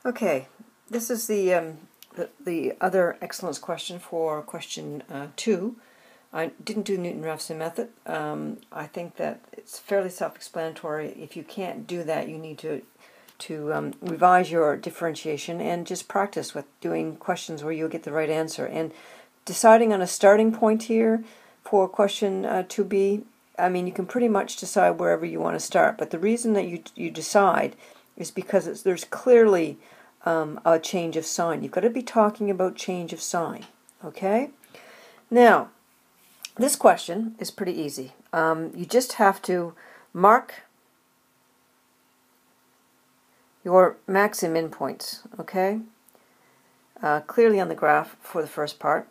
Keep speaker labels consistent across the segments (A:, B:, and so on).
A: Okay, this is the other excellence question for question 2. I didn't do Newton-Raphson method. I think that it's fairly self-explanatory. If you can't do that, you need to revise your differentiation and just practice with doing questions where you'll get the right answer. And deciding on a starting point here for question 2b, I mean, you can pretty much decide wherever you want to start. But the reason that you decide is because there's clearly a change of sign. You've got to be talking about change of sign. Okay? Now, this question is pretty easy. You just have to mark your max and min points, okay? Clearly on the graph for the first part.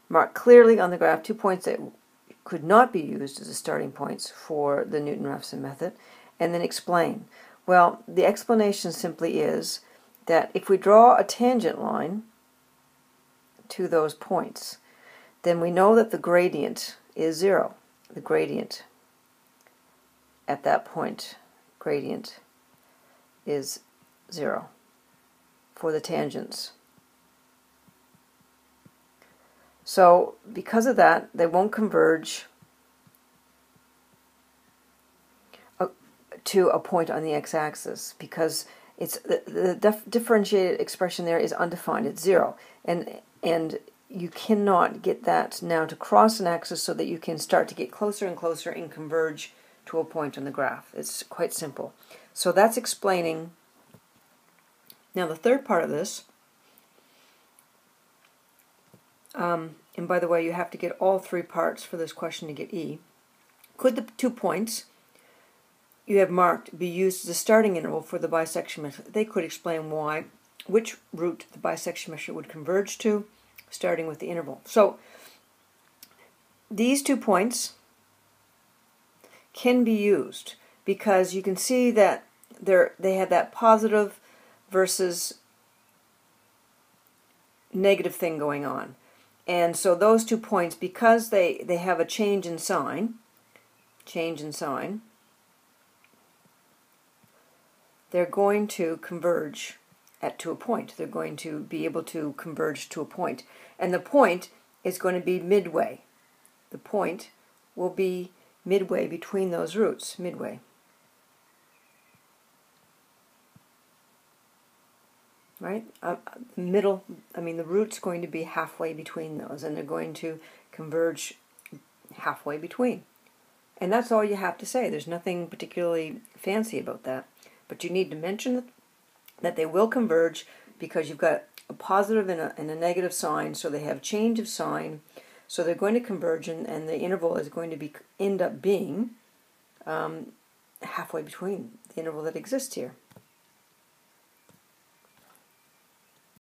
A: Mark clearly on the graph 2 points that could not be used as the starting points for the Newton-Raphson method, and then explain. Well, the explanation simply is that if we draw a tangent line to those points, then we know that the gradient is 0. The gradient at that point, gradient is 0 for the tangents. So because of that, they won't converge to a point on the x-axis because it's the differentiated expression there is undefined. It's 0, and you cannot get that now to cross an axis so that you can start to get closer and closer and converge to a point on the graph. It's quite simple. So that's explaining. Now the third part of this, and by the way, you have to get all 3 parts for this question to get E. Could the 2 points you have marked be used as a starting interval for the bisection method? They could explain which root the bisection measure would converge to, starting with the interval. So these 2 points can be used because you can see that they have that positive versus negative thing going on. And so those 2 points, because they have a change in sign, they're going to converge to a point. They're going to be able to converge to a point. And the point is going to be midway. The point will be midway between those roots, midway. Right? Middle, I mean, the root's going to be halfway between those, and they're going to converge halfway between. And that's all you have to say. There's nothing particularly fancy about that. But you need to mention that they will converge because you've got a positive and a negative sign, so they have change of sign. So they're going to converge, and the interval is going to end up being halfway between the interval that exists here.